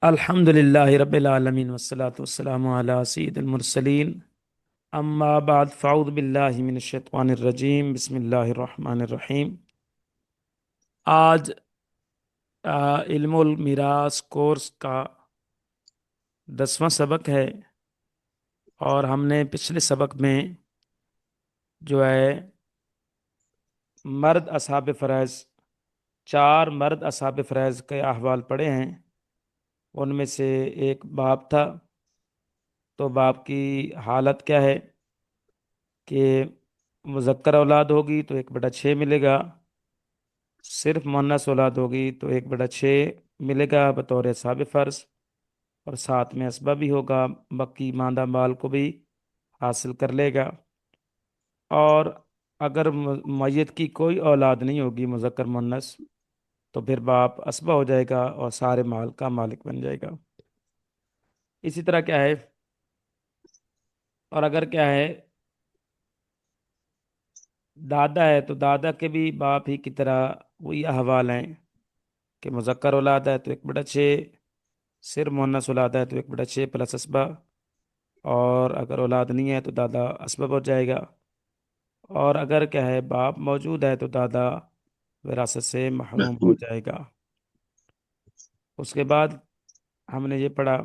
الحمد للہ رب العالمین والصلاة والسلام علی سید المرسلین اما بعد فاعوذ باللہ من الشیطان الرجیم بسم اللہ الرحمن الرحیم۔ آج علم المیراث کورس کا 10واں سبق ہے، اور ہم نے پچھلے سبق میں جو ہے مرد اصحاب فرائض 4 مرد اصحاب فرائض کے احوال پڑھے ہیں۔ ان میں سے ایک باپ تھا، تو باپ کی حالت کیا ہے کہ مذکر اولاد ہوگی تو 1/6 ملے گا، صرف مؤنث اولاد ہوگی تو 1/6 ملے گا بطور اصحاب فرض، اور ساتھ میں اسبہ بھی ہوگا، باقی ماندہ مال کو بھی حاصل کر لے گا۔ اور اگر میت کی کوئی اولاد نہیں ہوگی مذکر مؤنث، تو پھر باپ اسبہ ہو جائے گا اور سارے مال کا مالک بن جائے گا۔ اسی طرح کیا ہے، اور اگر کیا ہے دادا ہے تو دادا کے بھی باپ ہی کی طرح وہی احوال ہیں کہ مذکر اولاد ہے تو 1/6، صرف مؤنث اولاد ہے تو 1/6 پلس اسبہ، اور اگر اولاد نہیں ہے تو دادا اسباب ہو جائے گا، اور اگر کیا ہے باپ موجود ہے تو دادا وراثت سے محروم ہو جائے گا۔ اس کے بعد ہم نے یہ پڑھا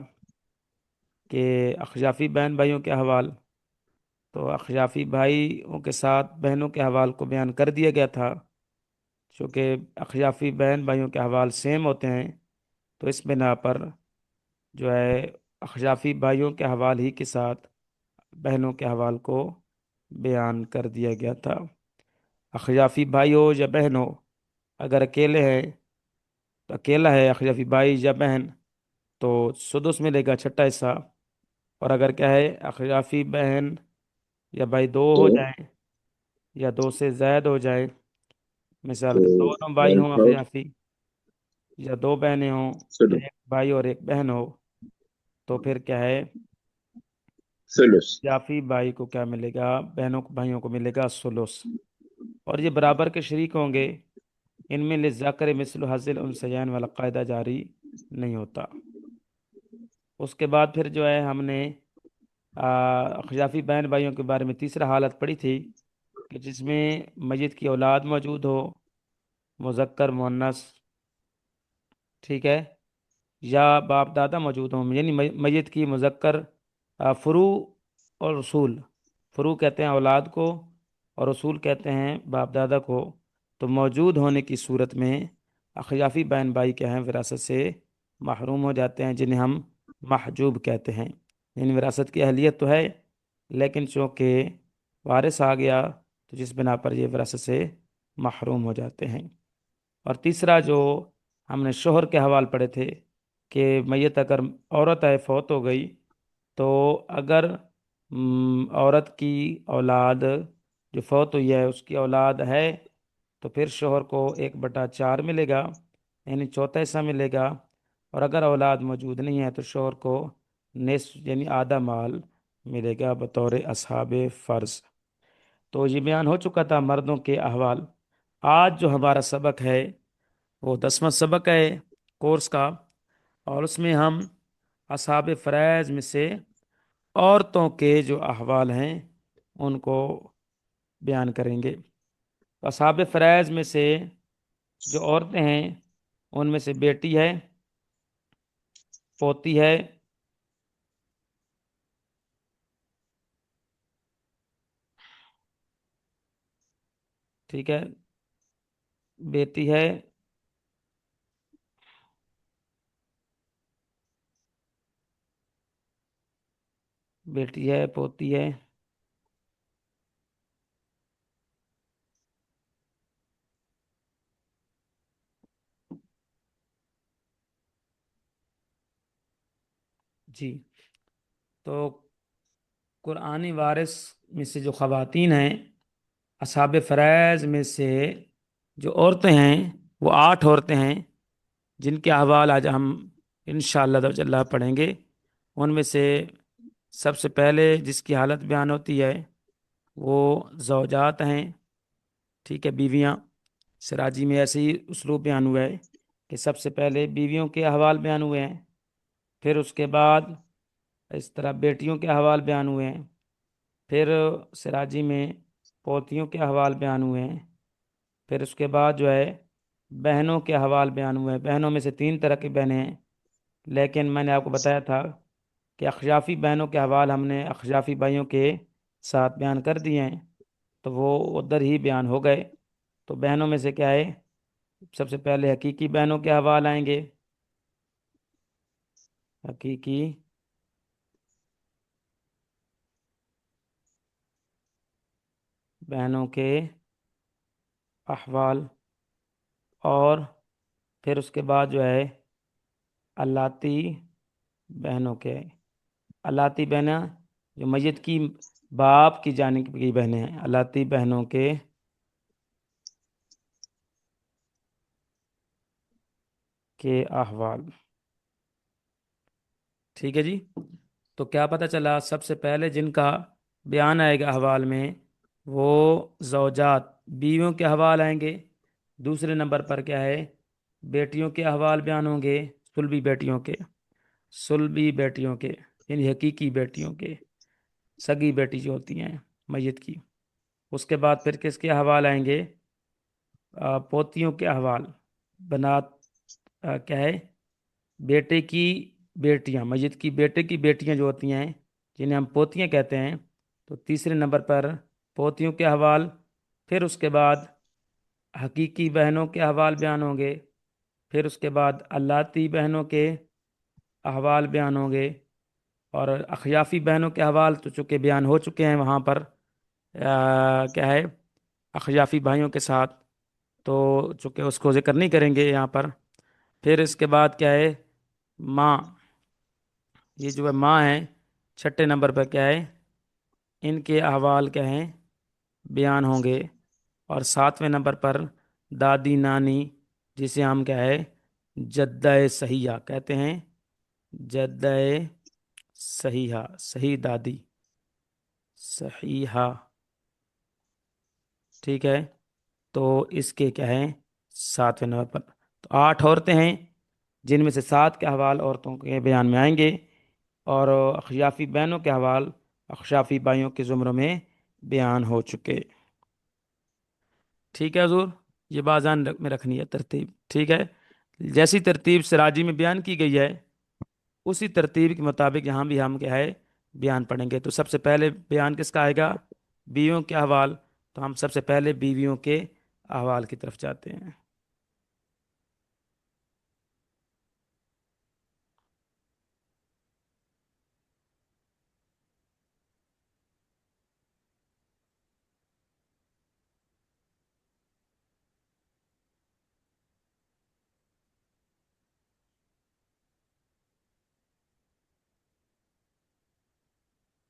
کہ اخیافی بہن بھائیوں کے حوال، تو اخیافی بھائیوں کے ساتھ بہنوں کے حوال کو بیان کر دیا گیا تھا، چونکہ اخیافی بہن بھائیوں کے حوال سیم ہوتے ہیں، تو اس بنا پر جو ہے اخیافی بھائیوں کے حوال ہی کے ساتھ بہنوں کے حوال کو بیان کر دیا گیا تھا۔ اخیافی بھائی ہو یا بہن ہو، اگر اکیلے ہیں تو اکیلا ہے اخیافی بھائی یا بہن تو سدس ملے گا، چھٹا حصہ، اور اگر کیا ہے اخیافی بہن یا بھائی دو تو ہو جائیں یا 2 سے زائد ہو جائے، مثال تو کے دونوں بھائی ون ہوں تھرڈ اخیافی، یا 2 بہنیں ہوں، یا سلو ایک بھائی اور ایک بہن ہو، تو پھر کیا ہے سلس اخیافی بھائی کو کیا ملے گا، بہنوں کو بھائیوں کو ملے گا ثلث، اور یہ برابر کے شریک ہوں گے۔ ان میں للذکر مثل حظ الانثیین والا قاعدہ جاری نہیں ہوتا۔ اس کے بعد پھر جو ہے ہم نے اخیافی بہن بھائیوں کے بارے میں تیسرا حالت پڑھی تھی کہ جس میں میت کی اولاد موجود ہو، مذکر مؤنث، ٹھیک ہے، یا باپ دادا موجود ہوں، یعنی میت کی مذکر فروع اور اصول، فروع کہتے ہیں اولاد کو اور اصول کہتے ہیں باپ دادا کو، تو موجود ہونے کی صورت میں اخیافی بہن بھائی کیا ہیں وراثت سے محروم ہو جاتے ہیں، جنہیں ہم محجوب کہتے ہیں، یعنی وراثت کی اہلیت تو ہے لیکن چونکہ وارث آ گیا تو جس بنا پر یہ وراثت سے محروم ہو جاتے ہیں۔ اور تیسرا جو ہم نے شوہر کے حوال پڑھے تھے کہ میت اگر عورت ہے فوت ہو گئی، تو اگر عورت کی اولاد جو فوت ہوئی ہے اس کی اولاد ہے تو پھر شوہر کو 1/4 ملے گا، یعنی چوتھا حصہ ملے گا، اور اگر اولاد موجود نہیں ہے تو شوہر کو نصف یعنی آدھا مال ملے گا بطور اصحاب فرض۔ تو یہ بیان ہو چکا تھا مردوں کے احوال۔ آج جو ہمارا سبق ہے وہ 10واں سبق ہے کورس کا، اور اس میں ہم اصحاب فرائض میں سے عورتوں کے جو احوال ہیں ان کو بیان کریں گے۔ اصحاب فرائض میں سے جو عورتیں ہیں ان میں سے بیٹی ہے، پوتی ہے، ٹھیک ہے، بیٹی ہے، بیٹی ہے، پوتی ہے، جی۔ تو قرآنی وارث میں سے جو خواتین ہیں اصحاب فرائض میں سے جو عورتیں ہیں وہ 8 عورتیں ہیں جن کے احوال آج ہم انشاءاللہ پڑھیں گے۔ ان میں سے سب سے پہلے جس کی حالت بیان ہوتی ہے وہ زوجات ہیں، ٹھیک ہے، بیویاں۔ سراجی میں ایسے ہی اسلوب بیان ہوا ہے کہ سب سے پہلے بیویوں کے احوال بیان ہوئے ہیں، پھر اس کے بعد اس طرح بیٹیوں کے احوال بیان ہوئے ہیں، پھر سراجی میں پوتیوں کے احوال بیان ہوئے ہیں، پھر اس کے بعد جو ہے بہنوں کے احوال بیان ہوئے ہیں۔ بہنوں میں سے تین طرح کی بہنیں ہیں، لیکن میں نے آپ کو بتایا تھا کہ اخشافی بہنوں کے احوال ہم نے اخشافی بھائیوں کے ساتھ بیان کر دیے ہیں، تو وہ ادھر ہی بیان ہو گئے۔ تو بہنوں میں سے کیا ہے، سب سے پہلے حقیقی بہنوں کے احوال آئیں گے۔ حقیقی بہنوں کے احوال، اور پھر اس کے بعد جو ہے الاتی بہنوں کے، الاتی بہنیں جو میت کی باپ کی جانب کی بہنیں ہیں، الاتی بہنوں کے احوال۔ ٹھیک ہے جی، تو کیا پتہ چلا، سب سے پہلے جن کا بیان آئے گا احوال میں وہ زوجات، بیویوں کے احوال آئیں گے۔ دوسرے نمبر پر کیا ہے، بیٹیوں کے احوال بیان ہوں گے، صلبی بیٹیوں کے، صلبی بیٹیوں کے، یعنی حقیقی بیٹیوں کے، سگی بیٹی جو ہوتی ہیں میت کی۔ اس کے بعد پھر کس کے احوال آئیں گے، پوتیوں کے احوال، بنات، کیا ہے، بیٹے کی بیٹیاں، میت کی بیٹے کی بیٹیاں جو ہوتی ہیں جنہیں ہم پوتیاں کہتے ہیں، تو تیسرے نمبر پر پوتیوں کے احوال۔ پھر اس کے بعد حقیقی بہنوں کے احوال بیان ہوں گے، پھر اس کے بعد الاتی بہنوں کے احوال بیان ہوں گے، اور اخیافی بہنوں کے احوال تو چونکہ بیان ہو چکے ہیں وہاں پر، کیا ہے، اخیافی بھائیوں کے ساتھ، تو چونکہ اس کو ذکر نہیں کریں گے یہاں پر۔ پھر اس کے بعد کیا ہے، ماں، یہ جو ہے ماں ہیں، چھٹے نمبر پر کیا ہے، ان کے احوال کیا ہیں، بیان ہوں گے، اور ساتویں نمبر پر دادی نانی، جسے ہم کیا ہے جدہ صحیحہ کہتے ہیں، جدہ صحیحہ، صحیح دادی، صحیحہ، ٹھیک ہے، تو اس کے کیا ہیں ساتویں نمبر پر۔ تو 8 عورتیں ہیں جن میں سے 7 کے احوال عورتوں کے بیان میں آئیں گے، اور اخیافی بہنوں کے احوال اخشافی بھائیوں کے زمروں میں بیان ہو چکے۔ ٹھیک ہے حضور، یہ بات ذہن میں رکھنی ہے ترتیب، ٹھیک ہے، جیسی ترتیب سراجی میں بیان کی گئی ہے اسی ترتیب کے مطابق یہاں بھی ہم کیا ہے بیان پڑھیں گے۔ تو سب سے پہلے بیان کس کا آئے گا، بیویوں کے احوال، تو ہم سب سے پہلے بیویوں کے احوال کی طرف جاتے ہیں۔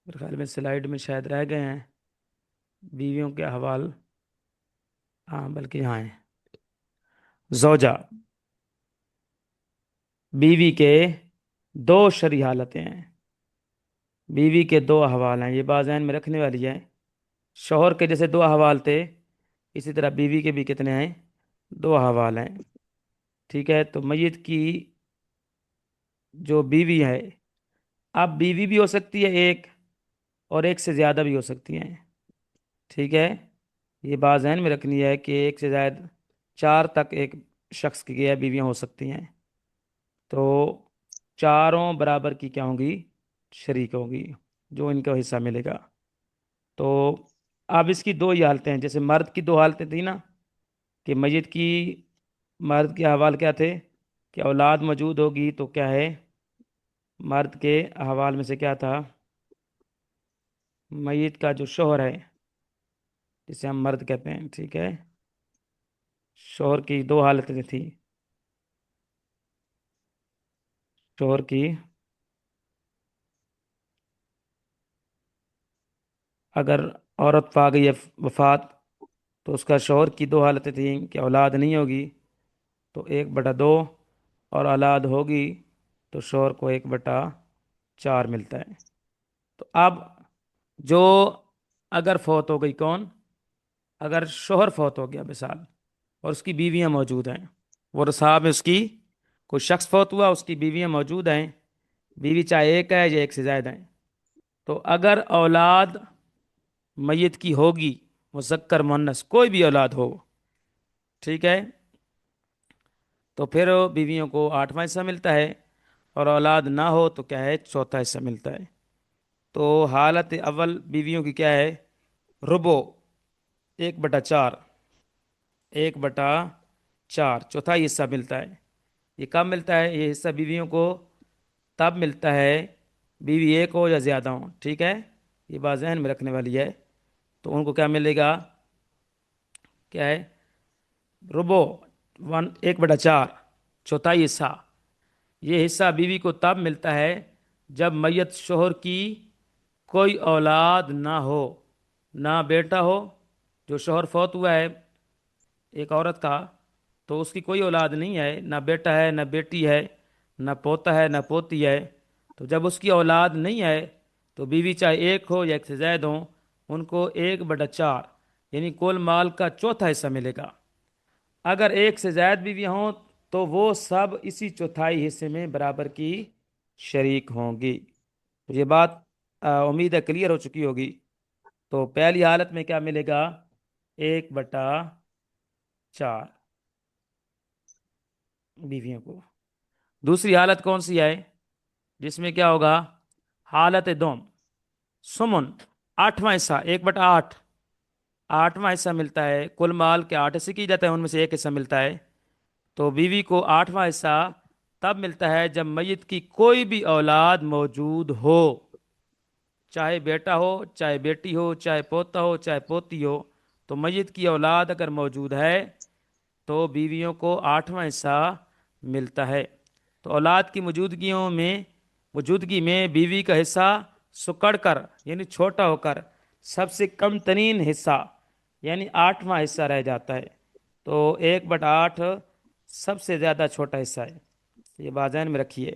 میرے خیال میں سلائیڈ میں شاید رہ گئے ہیں بیویوں کے احوال، ہاں بلکہ یہاں ہیں۔ زوجہ، بیوی کے 2 شرعی حالتیں ہیں، بیوی کے 2 احوال ہیں، یہ بات ذہن میں رکھنے والی ہے۔ شوہر کے جیسے 2 احوال تھے، اسی طرح بیوی کے بھی کتنے ہیں، 2 احوال ہیں۔ ٹھیک ہے، تو میت کی جو بیوی ہے، اب بیوی بھی ہو سکتی ہے ایک، اور ایک سے زیادہ بھی ہو سکتی ہیں۔ ٹھیک ہے، یہ بات ذہن میں رکھنی ہے کہ ایک سے زائد 4 تک ایک شخص کی گیا بیویاں ہو سکتی ہیں، تو چاروں برابر کی کیا ہوں گی، شریک ہوں گی، جو ان کا حصہ ملے گا۔ تو اب اس کی 2 ہی حالتیں ہیں، جیسے مرد کی 2 حالتیں تھیں نا، کہ میت کی، مرد کے احوال کیا تھے کہ اولاد موجود ہوگی تو کیا ہے، مرد کے احوال میں سے کیا تھا، میت کا جو شوہر ہے جسے ہم مرد کہتے ہیں، ٹھیک ہے، شوہر کی 2 حالتیں تھیں، شوہر کی اگر عورت پا گئی ہے وفات، تو اس کا شوہر کی 2 حالتیں تھیں کہ اولاد نہیں ہوگی تو 1/2، اور اولاد ہوگی تو شوہر کو 1/4 ملتا ہے۔ تو اب جو اگر فوت ہو گئی کون، اگر شوہر فوت ہو گیا مثال، اور اس کی بیویاں موجود ہیں، ورثاء میں اس کی کوئی شخص فوت ہوا، اس کی بیویاں موجود ہیں، بیوی چاہے ایک ہے یا ایک سے زائد ہیں، تو اگر اولاد میت کی ہوگی، مذکر مؤنث کوئی بھی اولاد ہو، ٹھیک ہے، تو پھر بیویوں کو آٹھواں حصہ ملتا ہے، اور اولاد نہ ہو تو کیا ہے، چوتھا حصہ ملتا ہے۔ تو حالت اول بیویوں کی کیا ہے، ربو، 1/4، 1/4 چوتھائی حصہ ملتا ہے۔ یہ کب ملتا ہے یہ حصہ بیویوں کو؟ تب ملتا ہے بیوی ایک ہو یا زیادہ ہو، ٹھیک ہے، یہ بات ذہن میں رکھنے والی ہے۔ تو ان کو کیا ملے گا، کیا ہے، ربو، 1/4 چوتھائی حصہ۔ یہ حصہ بیوی کو تب ملتا ہے جب میت شوہر کی کوئی اولاد نہ ہو، نہ بیٹا ہو، جو شوہر فوت ہوا ہے ایک عورت کا، تو اس کی کوئی اولاد نہیں ہے، نہ بیٹا ہے نہ بیٹی ہے، نہ پوتا ہے نہ پوتی ہے۔ تو جب اس کی اولاد نہیں ہے تو بیوی چاہے ایک ہو یا ایک سے زائد ہوں، ان کو 1/4 یعنی کل مال کا چوتھا حصہ ملے گا۔ اگر ایک سے زائد بیویاں ہوں تو وہ سب اسی چوتھائی حصے میں برابر کی شریک ہوں گی۔ تو یہ بات امید ہے کلیئر ہو چکی ہوگی۔ تو پہلی حالت میں کیا ملے گا، 1/4 بیویوں کو۔ دوسری حالت کون سی ہے، جس میں کیا ہوگا، حالت دوم، سمن، آٹھواں حصہ، 1/8، آٹھواں حصہ ملتا ہے، کل مال کے 8 حصے کی جاتا ہے، ان میں سے ایک حصہ ملتا ہے۔ تو بیوی کو آٹھواں حصہ تب ملتا ہے جب میت کی کوئی بھی اولاد موجود ہو، چاہے بیٹا ہو چاہے بیٹی ہو، چاہے پوتا ہو چاہے پوتی ہو۔ تو میت کی اولاد اگر موجود ہے تو بیویوں کو آٹھواں حصہ ملتا ہے۔ تو اولاد کی موجودگی میں بیوی کا حصہ سکڑ کر یعنی چھوٹا ہو کر سب سے کم ترین حصہ یعنی آٹھواں حصہ رہ جاتا ہے۔ تو 1/8 سب سے زیادہ چھوٹا حصہ ہے، یہ بات ذہن میں رکھیے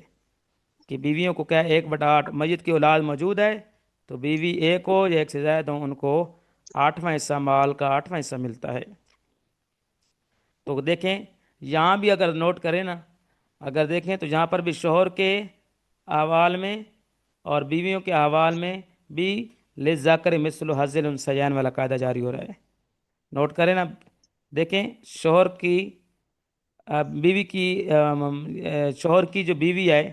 کہ بیویوں کو کیا ہے، 1/8 میت کی اولاد موجود ہے تو بیوی ایک ہو یا ایک سے زائد ہو، ان کو آٹھواں حصہ، مال کا آٹھواں حصہ ملتا ہے۔ تو دیکھیں یہاں بھی اگر نوٹ کریں نا، اگر دیکھیں تو یہاں پر بھی شوہر کے احوال میں اور بیویوں کے احوال میں بھی للذکر مثل حظ الانثیین والا قاعدہ جاری ہو رہا ہے۔ نوٹ کریں نا، دیکھیں شوہر کی بیوی کی شوہر کی جو بیوی ہے،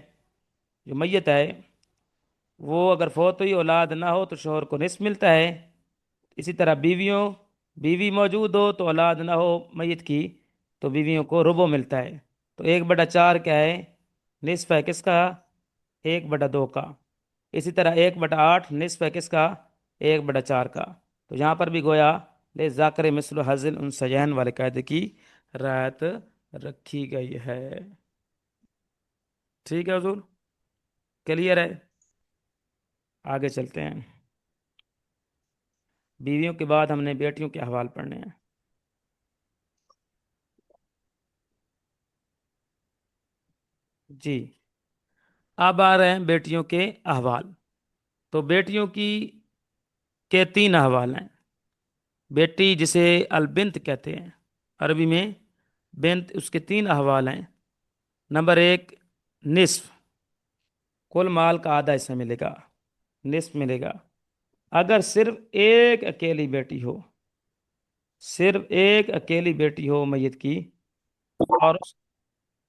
جو میت ہے، وہ اگر فوت ہوئی اولاد نہ ہو تو شوہر کو نصف ملتا ہے۔ اسی طرح بیوی موجود ہو تو اولاد نہ ہو میت کی تو بیویوں کو ربع ملتا ہے۔ تو 1/4 کیا ہے، نصف ہے کس کا، 1/2 کا۔ اسی طرح 1/8 نصف ہے کس کا، 1/4 کا۔ تو یہاں پر بھی گویا لے ذاکر مثل حظ الانثیین والے قاعدے کی رعایت رکھی گئی ہے۔ ٹھیک ہے حضور، کلیئر ہے؟ آگے چلتے ہیں۔ بیویوں کے بعد ہم نے بیٹیوں کے احوال پڑھنے ہیں۔ جی، اب آ رہے ہیں بیٹیوں کے احوال۔ تو بیٹیوں کی کے 3 احوال ہیں۔ بیٹی جسے البنت کہتے ہیں عربی میں، بنت، اس کے 3 احوال ہیں۔ نمبر 1، نصف، کل مال کا آدھا حصہ ملے گا، نصف ملے گا اگر صرف ایک اکیلی بیٹی ہو، صرف ایک اکیلی بیٹی ہو میت کی، اور اس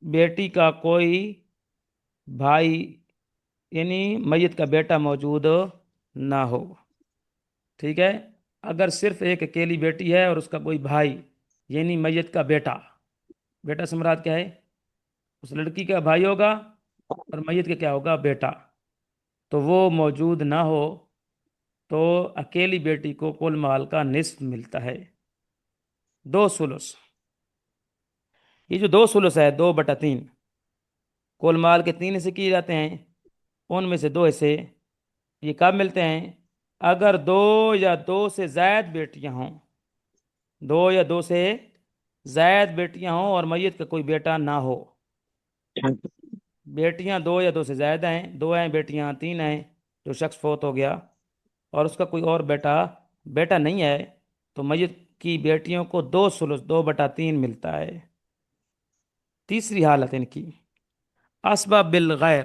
بیٹی کا کوئی بھائی یعنی میت کا بیٹا موجود نہ ہو، ٹھیک ہے، اگر صرف ایک اکیلی بیٹی ہے اور اس کا کوئی بھائی یعنی میت کا بیٹا، بیٹا سے مراد کیا ہے، اس لڑکی کا بھائی ہوگا اور میت کا کیا ہوگا، بیٹا، تو وہ موجود نہ ہو تو اکیلی بیٹی کو کل مال کا نصف ملتا ہے، 2 ثلث۔ یہ جو 2 ثلث ہے، 2/3، کل مال کے 3 حصے کیے جاتے ہیں، ان میں سے 2 حصے یہ کب ملتے ہیں، اگر 2 یا 2 سے زائد بیٹیاں ہوں، 2 یا 2 سے زائد بیٹیاں ہوں اور میت کا کوئی بیٹا نہ ہو۔ بیٹیاں 2 یا 2 سے زائد ہیں، 2 ہیں بیٹیاں، 3 ہیں، جو شخص فوت ہو گیا اور اس کا کوئی اور بیٹا نہیں ہے، تو میت کی بیٹیوں کو 2 ثلث، 2/3 ملتا ہے۔ تیسری حالت ان کی اسباب بالغیر،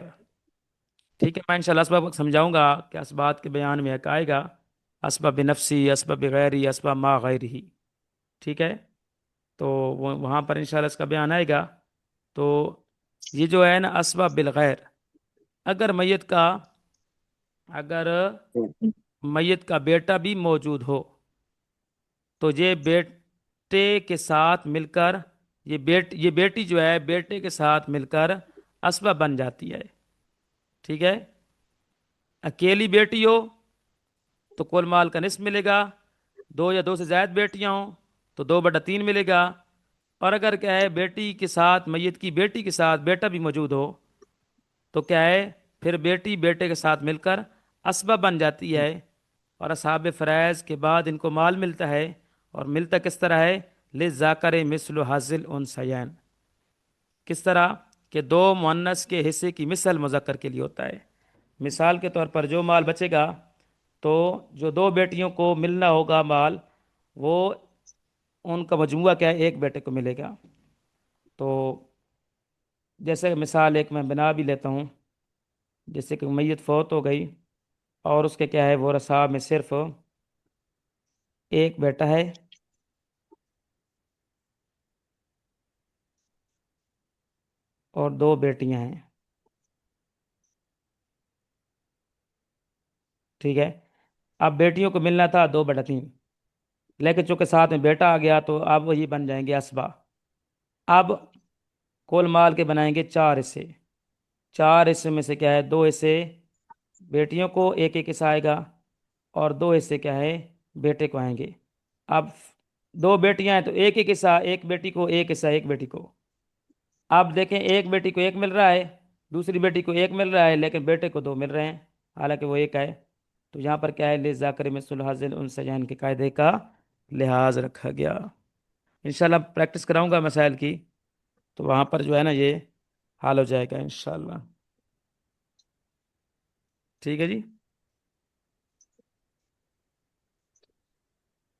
ठीक है, मैं इंशाल्लाह इसबाब को समझाऊंगा कि असबात के बयान में एक आएगा असबाब नफसी, असबाब गैरी, असबाब मा गैरी। ठीक है, तो वो वहाँ पर इंशाल्लाह इसका बयान आएगा। तो ये जो है ना असबाब बिल गैर, अगर मैयत का अगर मैयत का बेटा भी मौजूद हो तो ये बेटे के साथ मिलकर, ये बेटी जो है बेटे के साथ मिलकर असबा बन जाती है। ठीक है, अकेली बेटी हो तो कुल माल का निस्फ मिलेगा, दो या दो से ज्यादा बेटियां हो तो 2/3 मिलेगा। और अगर क्या है बेटी के साथ, मैयत की बेटी के साथ बेटा भी मौजूद हो तो क्या है, फिर बेटी बेटे के साथ मिलकर असबा बन जाती है। और असहाब फरैज के बाद इनको माल मिलता है। और मिलता किस तरह है, ले जाकर मिसल हासिल उन सयान, किस तरह कि दो मुअन्नस के हिस्से की मिसल मुज़क्कर के लिए होता है। मिसाल के तौर पर जो माल बचेगा, तो जो दो बेटियों को मिलना होगा माल, वो उनका मजमुआ क्या है, एक बेटे को मिलेगा। तो जैसे मिसाल एक मैं बना भी लेता हूँ, जैसे कि मैयत फौत हो गई और उसके क्या है वो रसा में सिर्फ एक बेटा है और दो बेटियां हैं। ठीक है, अब बेटियों को मिलना था 2/3, लेकिन चूंकि साथ में बेटा आ गया तो अब वही बन जाएंगे असबा। अब कुल माल के बनाएंगे 4 हिस्से। 4 हिस्से में से क्या है, 2 हिस्से बेटियों को एक एक हिस्सा आएगा और 2 हिस्से क्या है बेटे को आएंगे। अब दो बेटियां हैं तो एक एक हिस्सा, एक बेटी को एक हिस्सा, एक बेटी को। आप देखें, एक बेटी को एक मिल रहा है, दूसरी बेटी को एक मिल रहा है, लेकिन बेटे को 2 मिल रहे हैं, हालांकि वो एक है। तो यहाँ पर क्या है, ले जाकर मिसलुल हाज़िल उन सजाइन के कायदे का लिहाज रखा गया। इंशाल्लाह प्रैक्टिस कराऊंगा मसाइल की, तो वहाँ पर जो है ना ये हाल हो जाएगा इंशाल्लाह। ठीक है जी।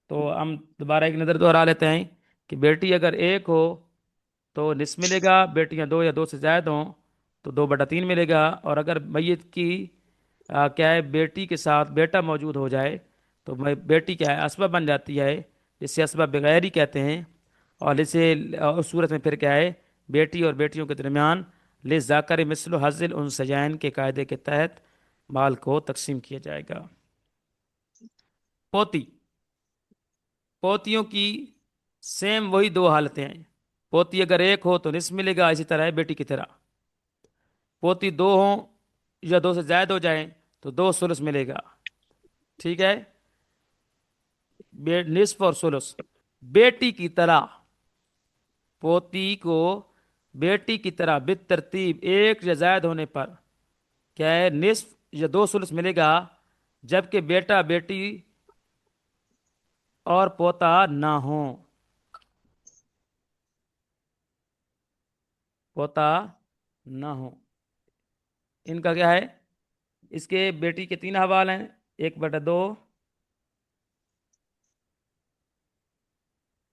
तो हम दोबारा एक नज़र दोहरा लेते हैं कि बेटी अगर एक हो तो निस्फ मिलेगा, बेटियां दो या दो से ज्यादा हों तो 2/3 मिलेगा। और अगर मैयत की क्या है बेटी के साथ बेटा मौजूद हो जाए तो बेटी क्या है असबा बन जाती है, जिससे असबा बगैरी कहते हैं। और इसे उस सूरत में फिर क्या है, बेटी और बेटियों के दरमियान ले जाकर मिसल हज़िल उन सजाइन के कायदे के तहत माल को तकसीम किया जाएगा। पोती, पोतियों की सेम वही 2 हालतें हैं। पोती अगर एक हो तो निस्फ मिलेगा, इसी तरह है बेटी की तरह। पोती 2 हो या 2 से ज्यादा हो जाए तो 2 सुलस मिलेगा। ठीक है, निस्फ और सुलस बेटी की तरह, पोती को बेटी की तरह बित तरतीब एक या ज्यादा होने पर क्या है, निस्फ या 2 सुलस मिलेगा, जबकि बेटा बेटी और पोता ना हो। पोता ना हो, इनका क्या है, इसके बेटी के 3 हवाल हैं, 1/2,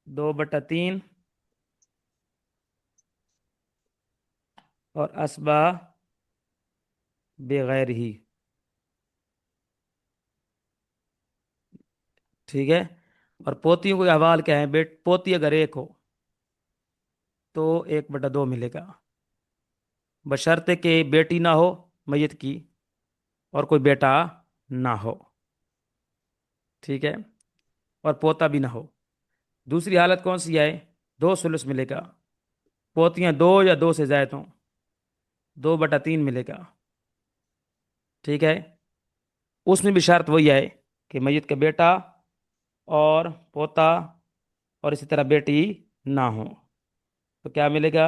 2/3 और असबा बगैर ही। ठीक है, और पोतियों के हवाल क्या है, पोती अगर एक हो तो 1/2 मिलेगा, बशर्ते कि बेटी ना हो मैयत की और कोई बेटा ना हो। ठीक है, और पोता भी ना हो। दूसरी हालत कौन सी है, 2 सुलस मिलेगा, पोतियां 2 या 2 से ज्यादा हों, 2/3 मिलेगा। ठीक है, उसमें भी शर्त वही है कि मैयत का बेटा और पोता और इसी तरह बेटी ना हो। तो क्या मिलेगा,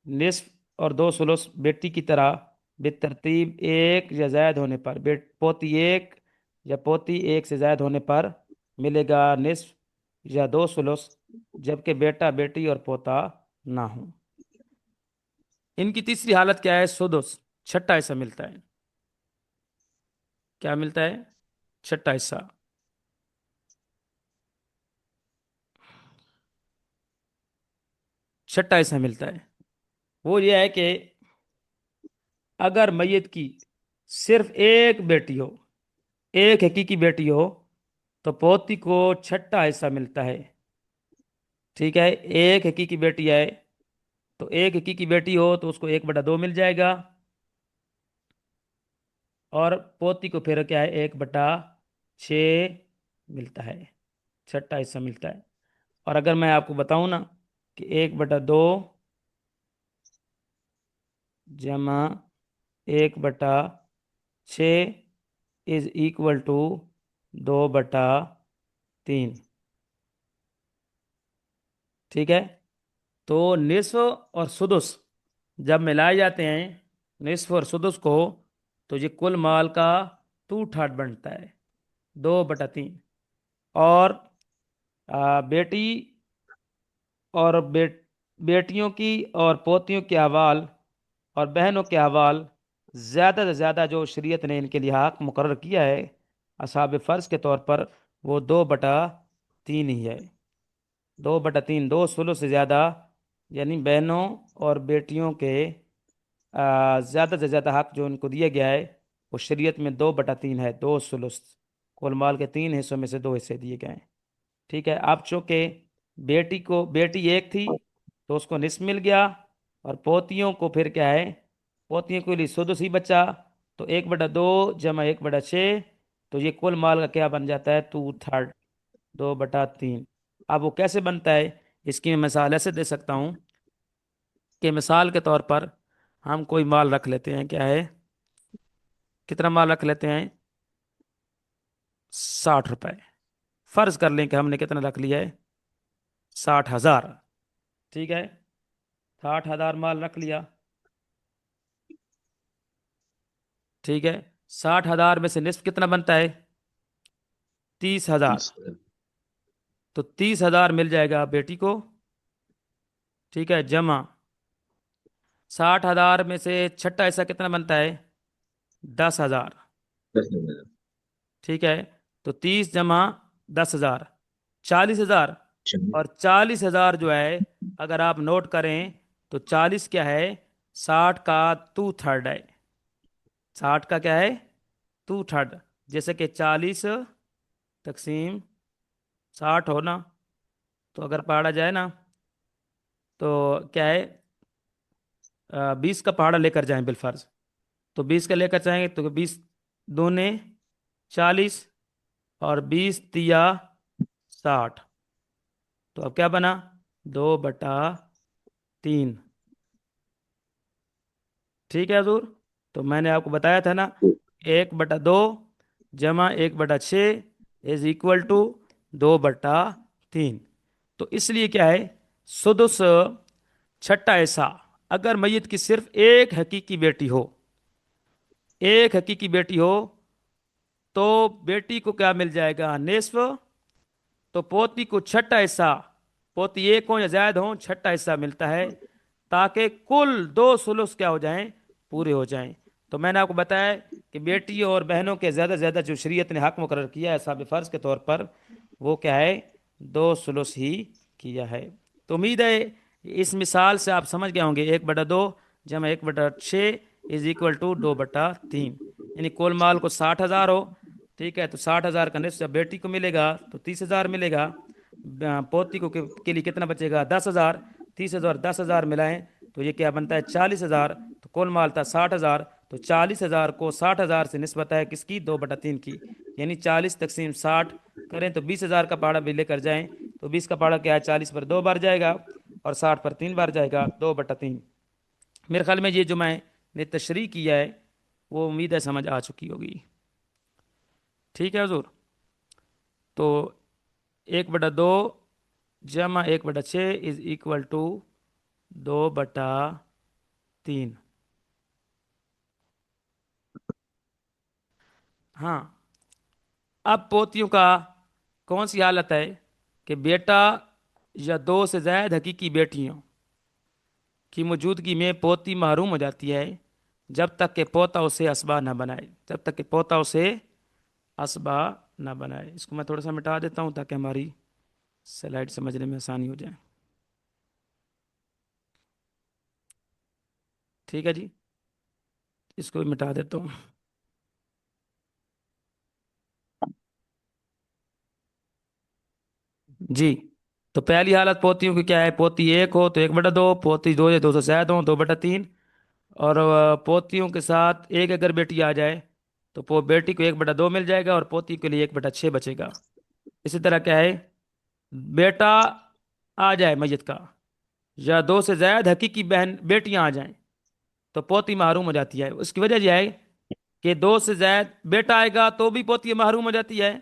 निस्फ और 2 सुलुस बेटी की तरह बेतरतीब एक या जायद होने पर, पोती एक या पोती एक से जायद होने पर मिलेगा निस्फ या 2 सुलुस, जबकि बेटा बेटी और पोता ना हो। इनकी तीसरी हालत क्या है, सुदुस, छठा हिस्सा मिलता है। क्या मिलता है, छठा हिस्सा। छठा हिस्सा मिलता है, वो ये है कि अगर मैयत की सिर्फ एक बेटी हो, एक हकीकी बेटी हो, तो पोती को छठा हिस्सा मिलता है। ठीक है, एक हकीकी बेटी है, तो एक हकीकी बेटी हो तो उसको 1/2 मिल जाएगा, और पोती को फिर क्या है, 1/6 मिलता है, छठा हिस्सा मिलता है। और अगर मैं आपको बताऊं ना कि 1/2 जमा 1/6 इज इक्वल टू 2/3। ठीक है, तो निस्फ और सुदुस जब मिलाए जाते हैं, निस्फ और सुदुस को, तो ये कुल माल का 2/3 बनता है, 2/3। और बेटी और बेटियों की और पोतियों के अहवाल और बहनों के अहवाल, ज़्यादा से ज़्यादा जो शरीयत ने इनके लिए हक मुकर्रर किया है असहाब फ़र्ज के तौर पर, वो 2/3 ही है। 2/3, दो सुलु से ज़्यादा, यानी बहनों और बेटियों के ज़्यादा से ज़्यादा हक जो उनको दिया गया है, वो शरीयत में 2/3 है, दो सुलुस। कुल माल के 3 हिस्सों में से 2 हिस्से दिए गए हैं। ठीक है, अब चूंकि बेटी एक थी तो उसको निस्फ मिल गया, और पोतियों को फिर क्या है, पोतियों के लिए सुदुस ही बचा, तो 1/2 जमा 1/6, तो ये कुल माल का क्या बन जाता है, 2/3, 2/3। अब वो कैसे बनता है, इसकी मैं मिसाल ऐसे दे सकता हूँ कि मिसाल के तौर पर हम कोई माल रख लेते हैं, क्या है, कितना माल रख लेते हैं, 60 रुपए। फर्ज कर लें कि हमने कितना रख लिया है, 60,000। ठीक है, 60,000 माल रख लिया। ठीक है, 60,000 में से निस्फ कितना बनता है, 30,000। 30 तो 30,000 मिल जाएगा बेटी को। ठीक है, जमा 60,000 में से छठा हिस्सा कितना बनता है, 10,000। 10,000। ठीक है, तो 30 जमा 10,000, 40,000। चलो। और 40,000 जो है, अगर आप नोट करें, तो 40 क्या है, 60 का 2/3 है। 60 का क्या है, 2/3। जैसे कि 40 तकसीम 60 हो ना, तो अगर पढ़ा जाए ना, तो क्या है, 20 का पहाड़ा लेकर जाएं बिलफर्ज, तो 20 का लेकर जाएंगे तो 20 दूने 40, और 20 तिया 60। तो अब क्या बना, 2/3। ठीक है हजूर, तो मैंने आपको बताया था ना, 1/2 जमा 1/6 इज इक्वल टू 2/3। तो इसलिए क्या है, सुदुस छठा हिस्सा, अगर मैयत की सिर्फ एक हकीकी बेटी हो, एक हकीकी बेटी हो, तो बेटी को क्या मिल जाएगा, निस्फ। तो पोती को छठा हिस्सा, पोती एक हो या ज्यादा हो, छठा हिस्सा मिलता है, ताकि कुल 2 सुलुस क्या हो जाएं, पूरे हो जाएं। तो मैंने आपको बताया कि बेटी और बहनों के ज्यादा से ज्यादा जो शरीयत ने हक मुकर्रर किया है साब फर्ज के तौर पर, वो क्या है, 2 सुलुस ही किया है। तो उम्मीद है इस मिसाल से आप समझ गए होंगे, 1/2 जमा 1/6 इज इक्वल टू 2/3। यानी कुल माल को 60,000 हो, ठीक है, तो 60,000 का निश्चय बेटी को मिलेगा तो 30,000 मिलेगा, पोती को के लिए कितना बचेगा, 10,000। 30,000 10,000 मिलाएं तो ये क्या बनता है, 40,000। तो कुल माल था 60,000, तो 40,000 को 60,000 से निस्बत है किसकी, 2/3 की। यानी 40 तकसीम 60 करें तो 20,000 का पहाड़ा भी लेकर जाएं, तो 20 का पहाड़ा क्या है, 40 पर 2 बार जाएगा, और 60 पर 3 बार जाएगा, 2/3। मेरे ख्याल में ये जो मैंने तशरीह किया है, वो उम्मीद है समझ आ चुकी होगी। ठीक है हजूर, तो 1/2 जमा 1/6 इज इक्वल टू 2/3। हाँ, अब पोतियों का कौन सी हालत है कि बेटा या दो से ज्यादा हकीकी बेटियों की मौजूदगी में पोती महरूम हो जाती है, जब तक कि पोता उसे असबा न बनाए, जब तक कि पोता उसे असबा न बनाए। इसको मैं थोड़ा सा मिटा देता हूँ ताकि हमारी स्लाइड समझने में आसानी हो जाए। ठीक है जी, इसको भी मिटा देता हूँ। जी। तो पहली हालत पोतियों की क्या है, पोती एक हो तो 1/2, पोती दो या दो से ज्यादा हो 2/3। और पोतियों के साथ एक अगर बेटी आ जाए तो बेटी को 1/2 मिल जाएगा और पोती के लिए 1/6 बचेगा। इसी तरह क्या है, बेटा आ जाए मैयत का, या दो से ज्यादा हकीकी बहन बेटियां आ जाएं, तो पोती महरूम हो जाती है। उसकी वजह यह है कि दो से ज्यादा बेटा आएगा तो भी पोती महरूम हो जाती है,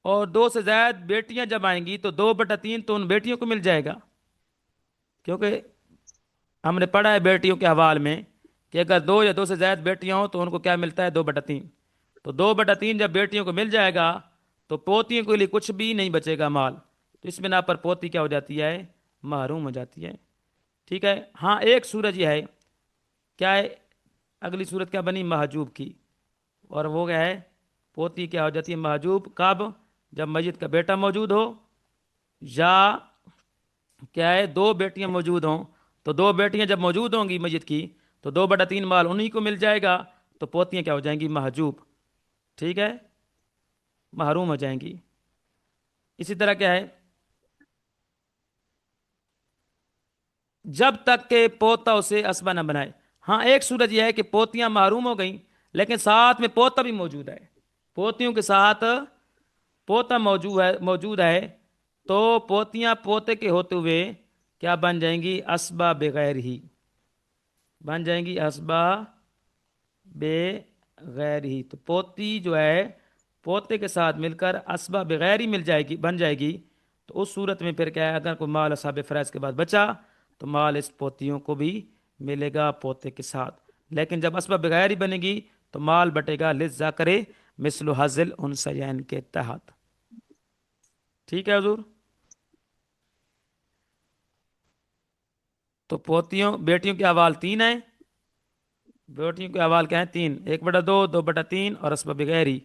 और दो से ज्यादा बेटियां जब आएंगी तो 2/3 तो उन बेटियों को मिल जाएगा। क्योंकि हमने पढ़ा है बेटियों के हवाले में कि अगर दो या दो से ज्यादा बेटियां हो तो उनको क्या मिलता है, 2/3। तो 2/3 जब बेटियों को मिल जाएगा तो पोतियों के लिए कुछ भी नहीं बचेगा माल। तो इस बिना पर पोती क्या हो जाती है, महरूम हो जाती है। ठीक है। हाँ, एक सूरज यह है, क्या है, अगली सूरत क्या बनी, महजूब की। और वो क्या है, पोती क्या हो जाती है महजूब, कब, जब मस्जिद का बेटा मौजूद हो, या क्या है, दो बेटियां मौजूद हों। तो दो बेटियां जब मौजूद होंगी मस्जिद की तो 2/3 माल उन्हीं को मिल जाएगा। तो पोतियां क्या हो जाएंगी, महजूब। ठीक है, महरूम हो जाएंगी। इसी तरह क्या है, जब तक के पोता उसे असबा न बनाए। हाँ, एक सूरज यह है कि पोतियां महरूम हो गई लेकिन साथ में पोता भी मौजूद है, पोतियों के साथ पोता मौजूद है। तो पोतियां पोते के होते हुए क्या बन जाएंगी, असबा बगैर ही बन जाएंगी, असबा बगैर ही। तो पोती जो है पोते के साथ मिलकर असबा बगैर ही मिल जाएगी, बन जाएगी। तो उस सूरत में फिर क्या है, अगर कोई माल असाब फराज के बाद बचा तो माल इस पोतियों को भी मिलेगा पोते के साथ। लेकिन जब असबा बगैर ही बनेगी तो माल बटेगा लिज्जा करे मिसलु हाजिल उन सयन के तहत। ठीक है हजूर। तो पोतियों बेटियों के अहवाल तीन है, बेटियों के अहवाल क्या है, तीन, 1/2, 2/3 और असबा बगैरी।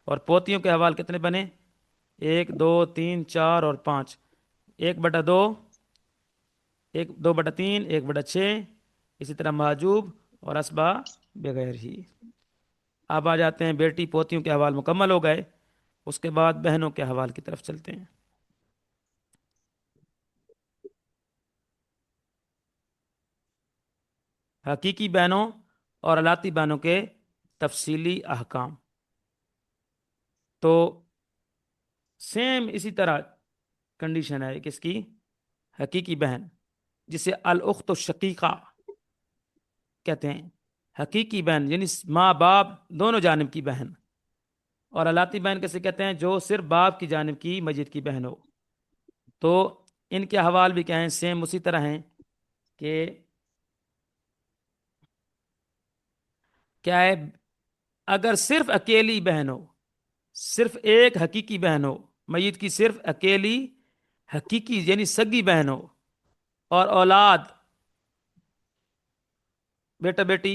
और पोतियों के अहवाल कितने बने, 1, 2, 3, 4 और 5। 1/2, 2/3, 1/6, इसी तरह माजूब और असबा बगैर ही। अब आ जाते हैं, बेटी पोतियों के अहवाल मुकम्मल हो गए, उसके बाद बहनों के अहवाल की तरफ चलते हैं। हकीकी बहनों और अलाती बहनों के तफसीली अहकाम। तो सेम इसी तरह कंडीशन है किसकी, हकीकी बहन, जिसे अल उख्त शकीका कहते हैं। हकीकी बहन यानी माँ बाप दोनों जानिब की बहन। और अलाती बहन कैसे कहते हैं, जो सिर्फ बाप की जानिब की मस्जिद की बहन हो। तो इनके हवाल भी क्या हैं, सेम उसी तरह हैं कि क्या है, अगर सिर्फ अकेली बहन हो, सिर्फ एक हकीकी बहन हो, मय्यत की सिर्फ अकेली हकीकी यानी सगी बहन हो, और औलाद बेटा बेटी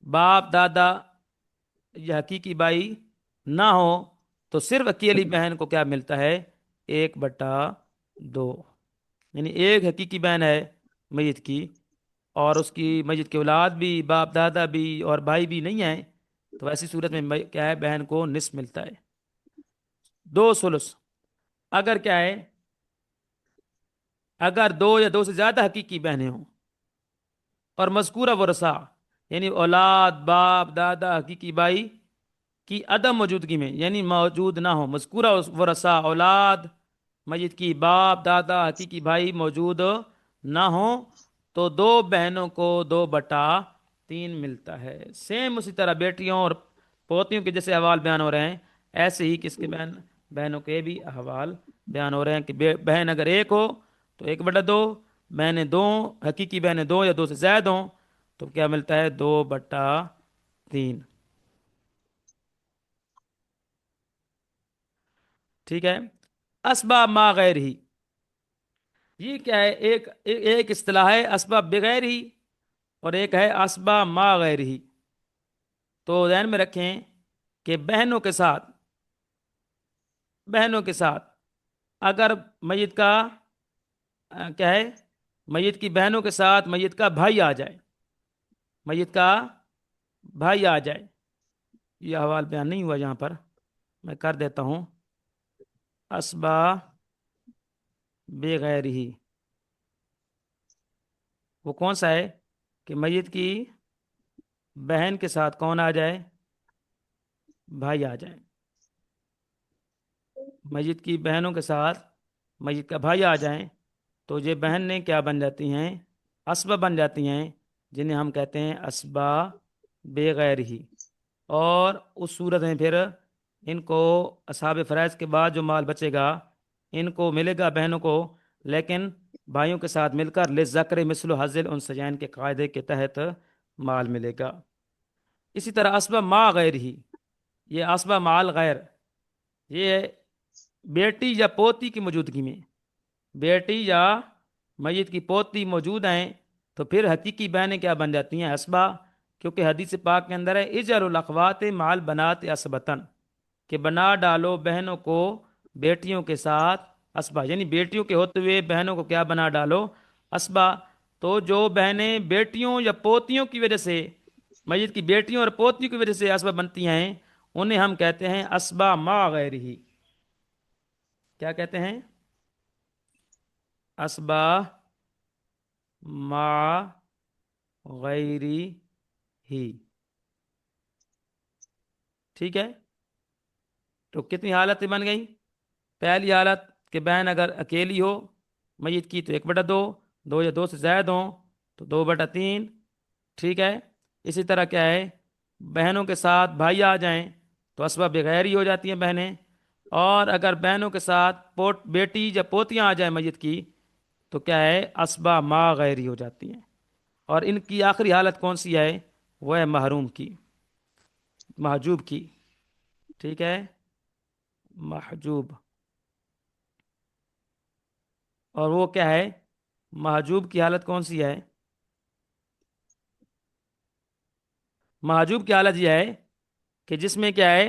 बाप दादा या हकीकी बाई ना हो, तो सिर्फ अकेली बहन को क्या मिलता है, 1/2। यानी एक हकीकी बहन है मय्यत की, और उसकी मय्यत की औलाद भी बाप दादा भी और भाई भी नहीं है, तो ऐसी सूरत में क्या है, बहन को निस्फ मिलता है, 2 सुलुस। अगर क्या है, अगर दो या दो से ज्यादा हकीकी बहनें हों और मज़कूरा वरसा यानी औलाद बाप दादा हकीकी बाई की अदम मौजूदगी में, यानी मौजूद ना हो, मज़कूरा वरसा औलाद मय्यत की बाप दादा हकीकी भाई मौजूद ना हो, तो दो बहनों को 2/3 मिलता है। सेम उसी तरह बेटियों और पोतियों के जैसे अहवाल बयान हो रहे हैं, ऐसे ही किसके बहनों के भी अहवाल बयान हो रहे हैं कि बहन अगर एक हो तो 1/2, बहनें दो, हकीकी बहनें दो या दो से ज्यादा हों तो क्या मिलता है, 2/3। ठीक है। असबाब मा गैर ही, ये क्या है, एक इस्तिलाह है असबाब बगैर ही, और एक है असबाब मा गैर ही। तो ध्यान में रखें कि बहनों के साथ अगर मय्यत का क्या है, मय्यत की बहनों के साथ मय्यत का भाई आ जाए, मय्यत का भाई आ जाए, यह हवाल बयान नहीं हुआ यहाँ पर, मैं कर देता हूँ। असबा बेगैर ही। वो कौन सा है कि मैयत की बहन के साथ कौन आ जाए, भाई आ जाए। मैयत की बहनों के साथ मैयत का भाई आ जाए तो ये बहन ने क्या बन जाती हैं, असबा बन जाती हैं, जिन्हें हम कहते हैं असबा बेगैर ही। और उस सूरत में फिर इनको असहाब फराइज के बाद जो माल बचेगा इनको मिलेगा बहनों को, लेकिन भाइयों के साथ मिलकर ले ज़क्र मिस्लु हज़्ज़िल उनसयैन के कायदे के तहत माल मिलेगा। इसी तरह असबा मा गैर ही, ये असबा माल गैर, ये बेटी या पोती की मौजूदगी में, बेटी या मैयत की पोती मौजूद हैं तो फिर हकीकी बहनें क्या बन जाती हैं, असबा। क्योंकि हदीस पाक के अंदर है इजरुल अखवात माल बनात असबतन, कि बना डालो बहनों को बेटियों के साथ असबा, यानी बेटियों के होते हुए बहनों को क्या बना डालो, असबा। तो जो बहनें बेटियों या पोतियों की वजह से, मैयत की बेटियों और पोतियों की वजह से असबा बनती हैं, उन्हें हम कहते हैं असबा मा गैर ही। क्या कहते हैं, असबा मा गैरी ही। ठीक है। तो कितनी हालतें बन गई, पहली हालत कि बहन अगर अकेली हो मैयत की तो 1/2, दो या दो से ज्यादा हो तो 2/3। ठीक है। इसी तरह क्या है, बहनों के साथ भाई आ जाएं तो असबा बेगैर ही हो जाती हैं बहनें। और अगर बहनों के साथ पोट बेटी या पोतियां आ जाए मैयत की तो क्या है, असबा मा गैरी हो जाती हैं। और इनकी आखिरी हालत कौन सी है, वह है महरूम की, महजूब की। ठीक है, महजूब। और वो क्या है, महजूब की हालत कौन सी है, महजूब की हालत यह है कि जिसमें क्या है,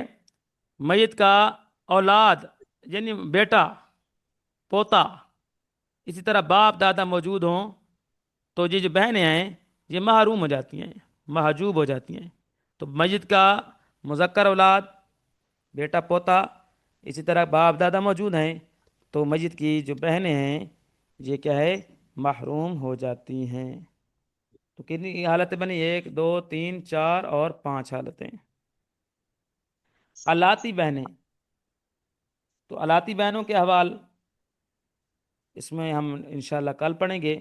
मैयत का औलाद यानी बेटा पोता, इसी तरह बाप दादा मौजूद हों तो ये जो बहनें हैं ये महरूम हो जाती हैं, महजूब हो जाती हैं। तो मैयत का मुज़क्कर औलाद बेटा पोता, इसी तरह बाप दादा मौजूद हैं तो मैयत की जो बहनें हैं ये क्या है, महरूम हो जाती हैं। तो कितनी हालतें बनी, 1 2 3 4 और 5 हालतें। अलाती बहनें, तो अलाती बहनों के हवाल इसमें हम इंशाल्लाह कल पढ़ेंगे।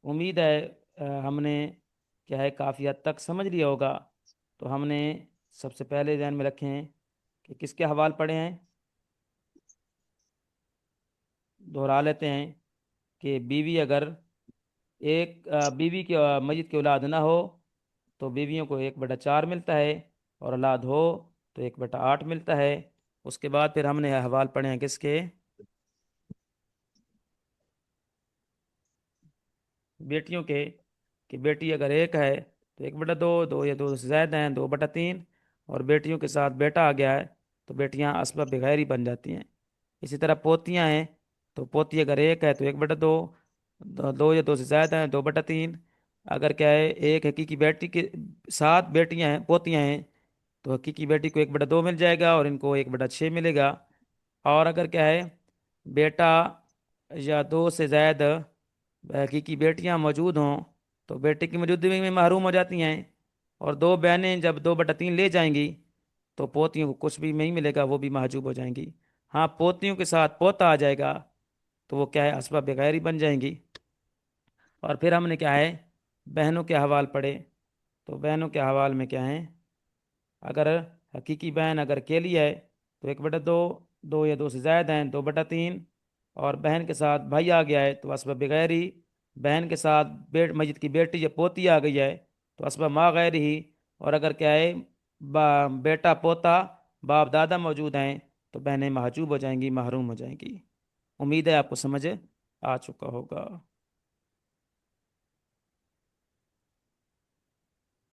उम्मीद है हमने क्या है काफ़ी हद तक समझ लिया होगा। तो हमने सबसे पहले ध्यान में रखें कि किसके हवाल पढ़े हैं, दोहरा लेते हैं कि बीवी अगर बीवी की मैयत की औलाद ना हो तो बीवियों को 1/4 मिलता है, और औलाद हो तो 1/8 मिलता है। उसके बाद फिर हमने हवाल पढ़े हैं किसके, बेटियों के, कि बेटी अगर एक है तो 1/2, दो या दो से ज्यादा हैं 2/3, और बेटियों के साथ बेटा आ गया है तो बेटियां असबा बेगैर ही बन जाती हैं। इसी तरह पोतियां हैं तो पोती अगर एक है तो 1/2, दो या दो से ज्यादा हैं 2/3। अगर क्या है एक हकीकी बेटी के साथ बेटियां हैं पोतियां हैं तो हकीकी बेटी को 1/2 मिल जाएगा और इनको 1/6 मिलेगा। और अगर क्या है बेटा या दो से ज्यादा हकीकी बेटियां मौजूद हों तो बेटे की मौजूदगी में महरूम हो जाती हैं। और दो बहनें जब 2/3 ले जाएंगी तो पोतियों को कुछ भी नहीं मिलेगा, वो भी महजूब हो जाएंगी। हाँ, पोतियों के साथ पोता आ जाएगा तो वो क्या है असबा बेगैर बन जाएंगी। और फिर हमने क्या है बहनों के हवाल पढ़े, तो बहनों के हवाल में क्या है, अगर हकीकी बहन अगर अकेली है तो 1/2, दो या दो से ज्यादा हैं 2/3, और बहन के साथ भाई आ गया है तो असबा बगैर ही। बहन के साथ मैयत की बेटी या पोती आ गई है तो असबा मा गैर ही। और अगर क्या है बेटा पोता बाप दादा मौजूद हैं तो बहनें महजूब हो जाएंगी, महरूम हो जाएंगी। उम्मीद है आपको समझ आ चुका होगा।